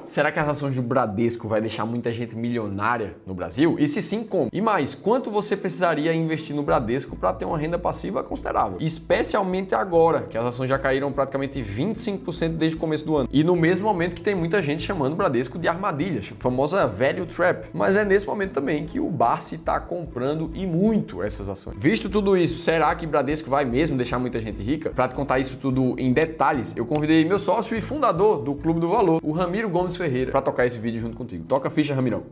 Será que as ações do Bradesco vai deixar muita gente milionária no Brasil? E se sim, como? E mais, quanto você precisaria investir no Bradesco para ter uma renda passiva considerável? Especialmente agora, que as ações já caíram praticamente 25% desde o começo do ano. E no mesmo momento que tem muita gente chamando o Bradesco de armadilha, a famosa value trap. Mas é nesse momento também que o Barsi está comprando e muito essas ações. Visto tudo isso, será que o Bradesco vai mesmo deixar muita gente rica? Para te contar isso tudo em detalhes, eu convidei meu sócio e fundador do Clube do Valor, o Ramiro Gomes Ferreira, para tocar esse vídeo junto contigo. Toca a ficha, Ramirão.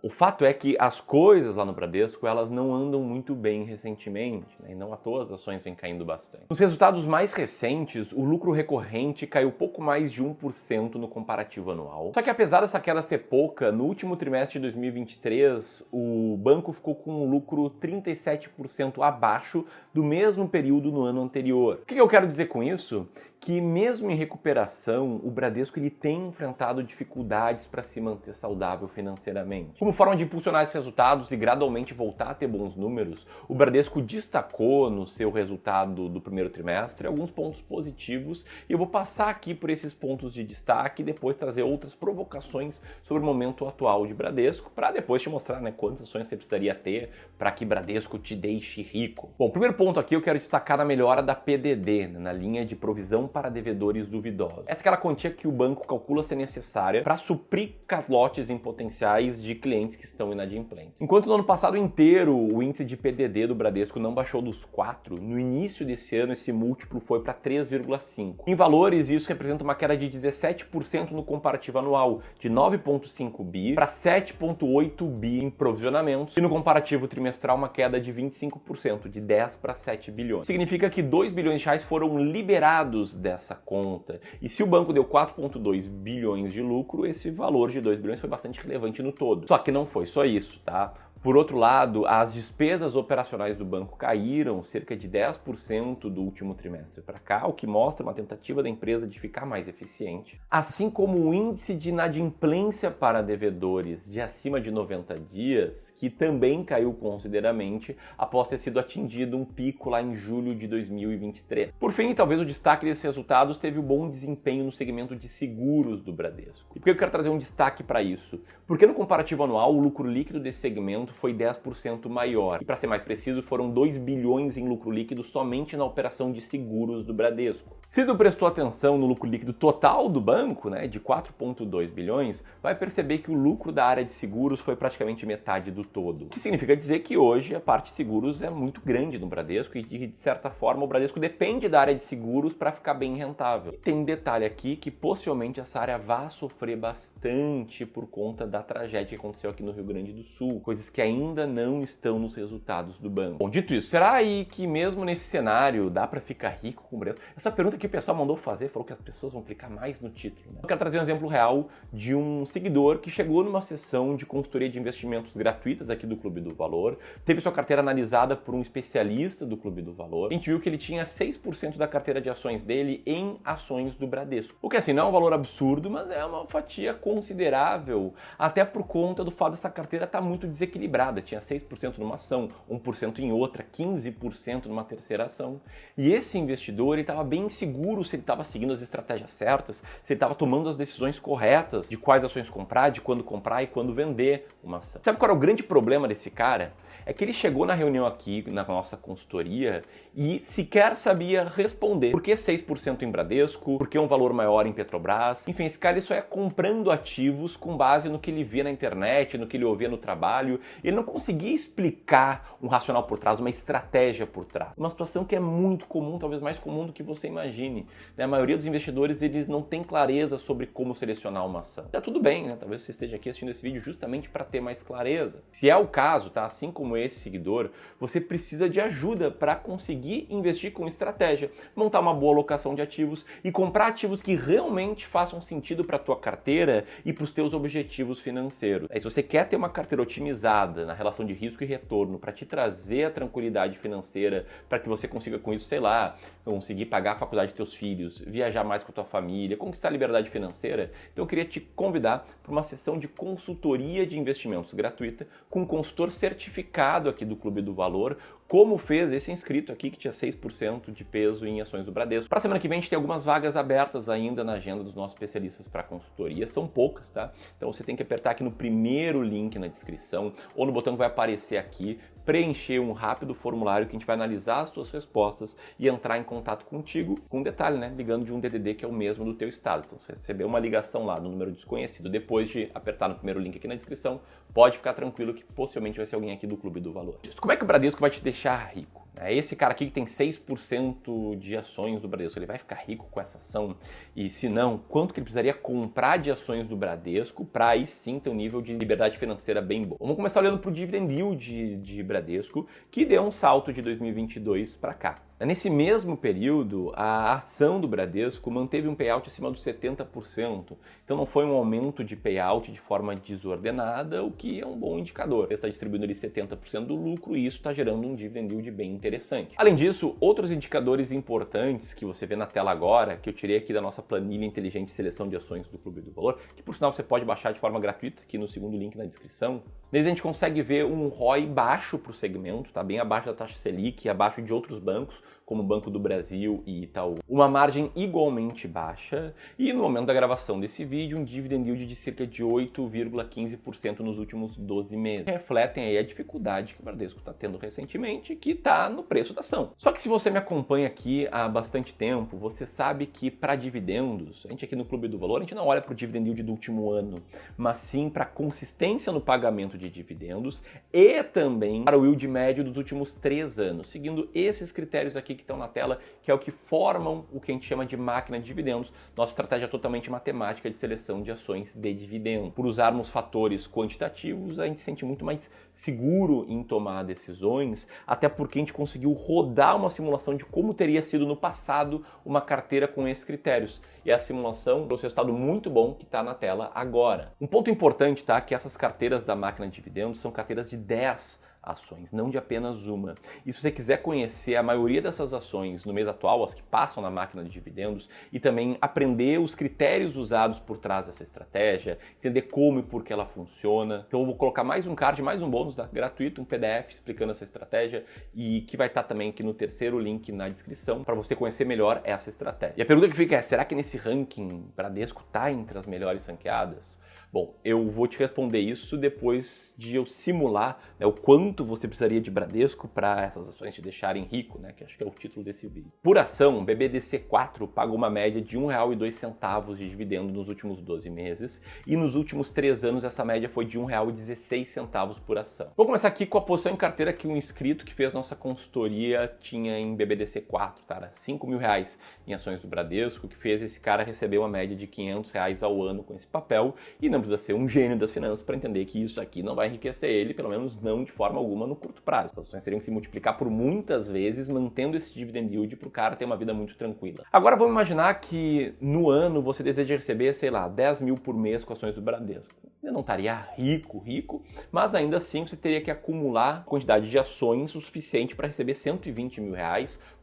O fato é que as coisas lá no Bradesco, elas não andam muito bem recentemente, né? E não à toa as ações vêm caindo bastante. Nos resultados mais recentes, o lucro recorrente caiu pouco mais de 1% no comparativo anual. Só que apesar dessa queda ser pouca, no último trimestre de 2023, o banco ficou com um lucro 37% abaixo do mesmo período no ano anterior. O que eu quero dizer com isso? Que mesmo em recuperação, o Bradesco ele tem enfrentado dificuldades para se manter saudável financeiramente. Como forma de impulsionar esses resultados e gradualmente voltar a ter bons números, o Bradesco destacou no seu resultado do primeiro trimestre alguns pontos positivos e eu vou passar aqui por esses pontos de destaque e depois trazer outras provocações sobre o momento atual de Bradesco para depois te mostrar, né, quantas ações você precisaria ter para que Bradesco te deixe rico. Bom, o primeiro ponto aqui eu quero destacar a melhora da PDD, né, na linha de provisão para devedores duvidosos. Essa é aquela quantia que o banco calcula ser necessária para suprir calotes em potenciais de clientes que estão inadimplentes. Enquanto no ano passado inteiro o índice de PDD do Bradesco não baixou dos 4, no início desse ano esse múltiplo foi para 3,5. Em valores, isso representa uma queda de 17% no comparativo anual, de 9,5 bi para 7,8 bi em provisionamentos, e no comparativo trimestral uma queda de 25%, de 10 para 7 bilhões. Significa que 2 bilhões de reais foram liberados dessa conta. E se o banco deu 4,2 bilhões de lucro, esse valor de 2 bilhões foi bastante relevante no todo. Só que não foi só isso, tá? Por outro lado, as despesas operacionais do banco caíram cerca de 10% do último trimestre para cá, o que mostra uma tentativa da empresa de ficar mais eficiente. Assim como o índice de inadimplência para devedores de acima de 90 dias, que também caiu consideravelmente após ter sido atingido um pico lá em julho de 2023. Por fim, talvez o destaque desses resultados teve o bom desempenho no segmento de seguros do Bradesco. E por que eu quero trazer um destaque para isso? Porque no comparativo anual, o lucro líquido desse segmento foi 10% maior. E para ser mais preciso, foram 2 bilhões em lucro líquido somente na operação de seguros do Bradesco. Se tu prestou atenção no lucro líquido total do banco, né, de 4,2 bilhões, vai perceber que o lucro da área de seguros foi praticamente metade do todo. O que significa dizer que hoje a parte de seguros é muito grande no Bradesco e de certa forma o Bradesco depende da área de seguros para ficar bem rentável. E tem um detalhe aqui que possivelmente essa área vai sofrer bastante por conta da tragédia que aconteceu aqui no Rio Grande do Sul, coisas que ainda não estão nos resultados do banco. Bom, dito isso, será aí que mesmo nesse cenário dá para ficar rico com o Bradesco? Essa pergunta que o pessoal mandou fazer, falou que as pessoas vão clicar mais no título, né? Eu quero trazer um exemplo real de um seguidor que chegou numa sessão de consultoria de investimentos gratuitas aqui do Clube do Valor, teve sua carteira analisada por um especialista do Clube do Valor, e a gente viu que ele tinha 6% da carteira de ações dele em ações do Bradesco. O que assim, não é um valor absurdo, mas é uma fatia considerável, até por conta do fato dessa carteira estar muito desequilibrada. Tinha 6% numa ação, 1% em outra, 15% numa terceira ação. E esse investidor estava bem inseguro se ele estava seguindo as estratégias certas, se ele estava tomando as decisões corretas de quais ações comprar, de quando comprar e quando vender uma ação. Sabe qual era o grande problema desse cara? É que ele chegou na reunião aqui, na nossa consultoria, e sequer sabia responder. Por que 6% em Bradesco? Por que um valor maior em Petrobras? Enfim, esse cara só ia comprando ativos com base no que ele via na internet, no que ele ouvia no trabalho. Ele não conseguia explicar um racional por trás, uma estratégia por trás. Uma situação que é muito comum, talvez mais comum do que você imagine. A maioria dos investidores, eles não tem clareza sobre como selecionar uma ação. Tá tudo bem, né? Talvez você esteja aqui assistindo esse vídeo justamente para ter mais clareza. Se é o caso, tá? Assim como esse seguidor, você precisa de ajuda para conseguir investir com estratégia, montar uma boa alocação de ativos e comprar ativos que realmente façam sentido para a tua carteira e para os teus objetivos financeiros. Se você quer ter uma carteira otimizada na relação de risco e retorno para te trazer a tranquilidade financeira, para que você consiga com isso, sei lá, conseguir pagar a faculdade dos teus filhos, viajar mais com a tua família, conquistar a liberdade financeira, então eu queria te convidar para uma sessão de consultoria de investimentos gratuita com um consultor certificado aqui do Clube do Valor, como fez esse inscrito aqui que tinha 6% de peso em ações do Bradesco. Para a semana que vem a gente tem algumas vagas abertas ainda na agenda dos nossos especialistas para consultoria, são poucas, tá? Então você tem que apertar aqui no primeiro link na descrição ou no botão que vai aparecer aqui, preencher um rápido formulário que a gente vai analisar as suas respostas e entrar em contato contigo, com um detalhe, né? Ligando de um DDD que é o mesmo do teu estado. Então se receber uma ligação lá no número desconhecido depois de apertar no primeiro link aqui na descrição, pode ficar tranquilo que possivelmente vai ser alguém aqui do Clube do Valor. Como é que o Bradesco vai te deixar rico? Esse cara aqui que tem 6% de ações do Bradesco, ele vai ficar rico com essa ação? E se não, quanto que ele precisaria comprar de ações do Bradesco para aí sim ter um nível de liberdade financeira bem bom? Vamos começar olhando para o dividend yield de Bradesco, que deu um salto de 2022 para cá. Nesse mesmo período, a ação do Bradesco manteve um payout acima dos 70%. Então não foi um aumento de payout de forma desordenada, o que é um bom indicador. Ele está distribuindo ali 70% do lucro e isso está gerando um dividend yield bem interessante. Além disso, outros indicadores importantes que você vê na tela agora, que eu tirei aqui da nossa planilha inteligente de seleção de ações do Clube do Valor, que por sinal você pode baixar de forma gratuita aqui no segundo link na descrição. Neles a gente consegue ver um ROI baixo para o segmento, tá bem abaixo da taxa Selic, abaixo de outros bancos, como o Banco do Brasil e Itaú. Uma margem igualmente baixa e no momento da gravação desse vídeo, um dividend yield de cerca de 8,15% nos últimos 12 meses. Refletem aí a dificuldade que o Bradesco está tendo recentemente, que está no preço da ação. Só que se você me acompanha aqui há bastante tempo, você sabe que para dividendos, a gente aqui no Clube do Valor, a gente não olha para o dividend yield do último ano, mas sim para a consistência no pagamento de dividendos e também para o yield médio dos últimos 3 anos, seguindo esses critérios aqui que estão na tela, que é o que formam o que a gente chama de máquina de dividendos. Nossa estratégia é totalmente matemática de seleção de ações de dividendo. Por usarmos fatores quantitativos, a gente se sente muito mais seguro em tomar decisões, até porque a gente conseguiu rodar uma simulação de como teria sido no passado uma carteira com esses critérios. E a simulação trouxe um resultado muito bom que está na tela agora. Um ponto importante, tá, que essas carteiras da máquina de dividendos são carteiras de 10 ações, não de apenas uma. E se você quiser conhecer a maioria dessas ações no mês atual, as que passam na máquina de dividendos, e também aprender os critérios usados por trás dessa estratégia, entender como e por que ela funciona, então eu vou colocar mais um card, mais um bônus gratuito, um PDF explicando essa estratégia e que vai estar também aqui no terceiro link na descrição para você conhecer melhor essa estratégia. E a pergunta que fica é, será que nesse ranking Bradesco está entre as melhores ranqueadas? Bom, eu vou te responder isso depois de eu simular, né, o quanto você precisaria de Bradesco para essas ações te deixarem rico, né, que acho que é o título desse vídeo. Por ação, BBDC4 pagou uma média de R$ 1,02 de dividendo nos últimos 12 meses e nos últimos 3 anos essa média foi de R$ 1,16 por ação. Vou começar aqui com a posição em carteira que um inscrito que fez nossa consultoria tinha em BBDC4, tá? Era R$5.000 em ações do Bradesco, que fez esse cara receber uma média de R$500 ao ano com esse papel e não precisa ser um gênio das finanças para entender que isso aqui não vai enriquecer ele, pelo menos não de forma alguma no curto prazo. Essas ações teriam que se multiplicar por muitas vezes, mantendo esse dividend yield para o cara ter uma vida muito tranquila. Agora vamos imaginar que no ano você deseja receber, sei lá, 10 mil por mês com ações do Bradesco. Você não estaria rico, mas ainda assim você teria que acumular quantidade de ações o suficiente para receber R$120 mil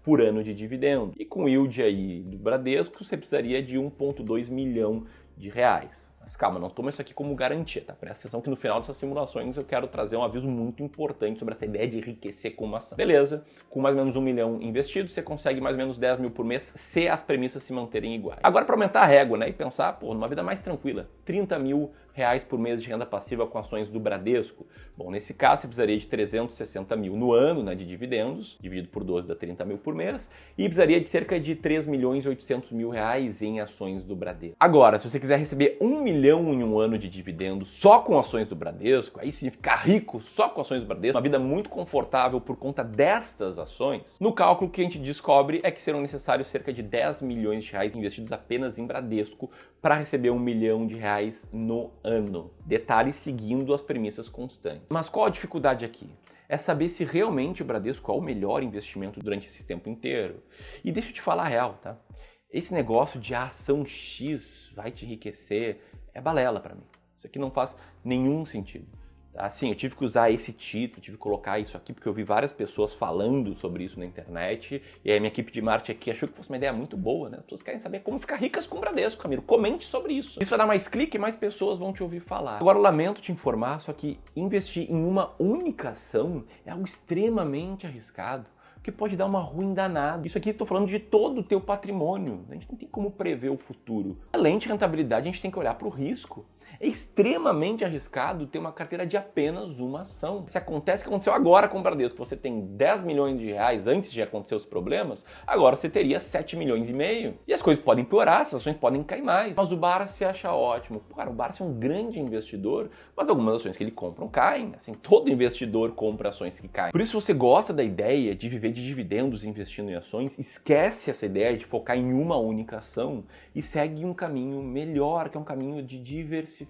por ano de dividendo. E com o yield aí do Bradesco, você precisaria de R$1,2 milhão. Mas calma, não toma isso aqui como garantia, tá? Presta atenção que no final dessas simulações eu quero trazer um aviso muito importante sobre essa ideia de enriquecer com uma ação. Beleza, com mais ou menos 1 milhão investido, você consegue mais ou menos 10 mil por mês se as premissas se manterem iguais. Agora, para aumentar a régua, né, e pensar, pô, numa vida mais tranquila, R$30 mil por mês de renda passiva com ações do Bradesco. Bom, nesse caso você precisaria de 360 mil no ano, né, de dividendos, dividido por 12 dá 30 mil por mês, e precisaria de cerca de 3.800.000 em ações do Bradesco. Agora, se você quiser receber 1 milhão em um ano de dividendos só com ações do Bradesco, aí sim ficar rico só com ações do Bradesco, uma vida muito confortável por conta destas ações, no cálculo que a gente descobre é que serão necessários cerca de 10 milhões de reais investidos apenas em Bradesco para receber 1 milhão de reais no ano. Detalhe seguindo as premissas constantes. Mas qual a dificuldade aqui? É saber se realmente o Bradesco é o melhor investimento durante esse tempo inteiro. E deixa eu te falar a real, tá? Esse negócio de a ação X vai te enriquecer é balela para mim. Isso aqui não faz nenhum sentido. Assim, eu tive que usar esse título, tive que colocar isso aqui, porque eu vi várias pessoas falando sobre isso na internet, e aí minha equipe de marketing aqui achou que fosse uma ideia muito boa, né? As pessoas querem saber como ficar ricas com o Bradesco, Ramiro. Comente sobre isso. Isso vai dar mais clique e mais pessoas vão te ouvir falar. Agora, eu lamento te informar, só que investir em uma única ação é algo extremamente arriscado, que pode dar uma ruim danada. Isso aqui estou falando de todo o teu patrimônio. A gente não tem como prever o futuro. Além de rentabilidade, a gente tem que olhar para o risco. É extremamente arriscado ter uma carteira de apenas uma ação. Se acontece o que aconteceu agora com o Bradesco, você tem 10 milhões de reais antes de acontecer os problemas, agora você teria 7 milhões e meio. E as coisas podem piorar, as ações podem cair mais. Mas o Barra se acha ótimo. Cara, o Barra é um grande investidor, mas algumas ações que ele compra caem. Assim, todo investidor compra ações que caem. Por isso, se você gosta da ideia de viver de dividendos investindo em ações, esquece essa ideia de focar em uma única ação e segue um caminho melhor, que é um caminho de diversificar.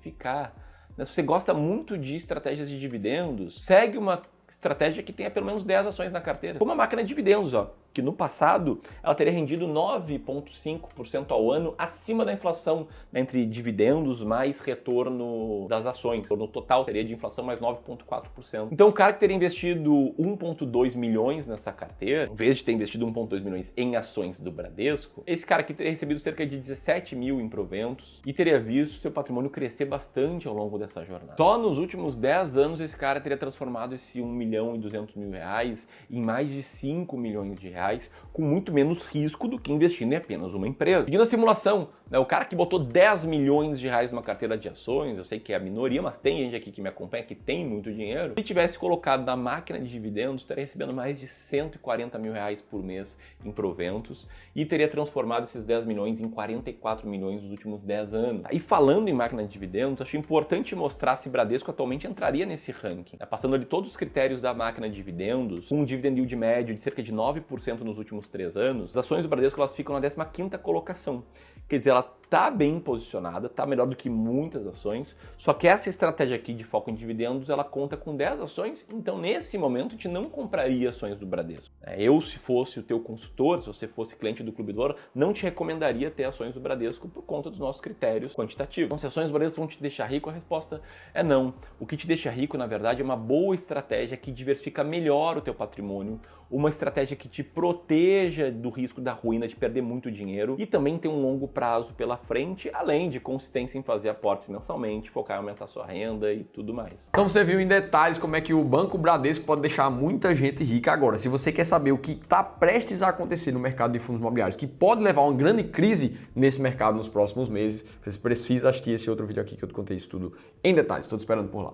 Se você gosta muito de estratégias de dividendos, segue uma estratégia que tenha pelo menos 10 ações na carteira. Como a máquina de dividendos, que no passado ela teria rendido 9,5% ao ano acima da inflação, né, entre dividendos mais retorno das ações. No total seria de inflação mais 9,4%. Então o cara que teria investido 1,2 milhões nessa carteira, em vez de ter investido 1,2 milhões em ações do Bradesco, esse cara aqui teria recebido cerca de 17 mil em proventos e teria visto seu patrimônio crescer bastante ao longo dessa jornada. Só nos últimos 10 anos esse cara teria transformado esse 1 milhão e 200 mil reais em mais de 5 milhões de reais, com muito menos risco do que investindo em apenas uma empresa. Seguindo a simulação, né, o cara que botou 10 milhões de reais numa carteira de ações, eu sei que é a minoria, mas tem gente aqui que me acompanha que tem muito dinheiro, se tivesse colocado na máquina de dividendos, estaria recebendo mais de 140 mil reais por mês em proventos e teria transformado esses 10 milhões em 44 milhões nos últimos 10 anos. E falando em máquina de dividendos, achei importante mostrar se Bradesco atualmente entraria nesse ranking, né, passando ali todos os critérios da máquina de dividendos, com um dividend yield médio de cerca de 9% nos últimos 3 anos, as ações do Bradesco elas ficam na 15ª colocação. Quer dizer, ela está bem posicionada, está melhor do que muitas ações, só que essa estratégia aqui de foco em dividendos, ela conta com 10 ações, então nesse momento a gente não compraria ações do Bradesco. Eu, se fosse o teu consultor, se você fosse cliente do Clube do Ouro, não te recomendaria ter ações do Bradesco por conta dos nossos critérios quantitativos. Então, se ações do Bradesco vão te deixar rico, a resposta é não. O que te deixa rico, na verdade, é uma boa estratégia que diversifica melhor o teu patrimônio, uma estratégia que te proteja do risco da ruína, de perder muito dinheiro e também tem um longo prazo pela frente, além de consistência em fazer aportes mensalmente, focar em aumentar sua renda e tudo mais. Então você viu em detalhes como é que o Banco Bradesco pode deixar muita gente rica agora. Se você quer saber o que está prestes a acontecer no mercado de fundos imobiliários, que pode levar a uma grande crise nesse mercado nos próximos meses, você precisa assistir esse outro vídeo aqui que eu te contei isso tudo em detalhes. Estou te esperando por lá.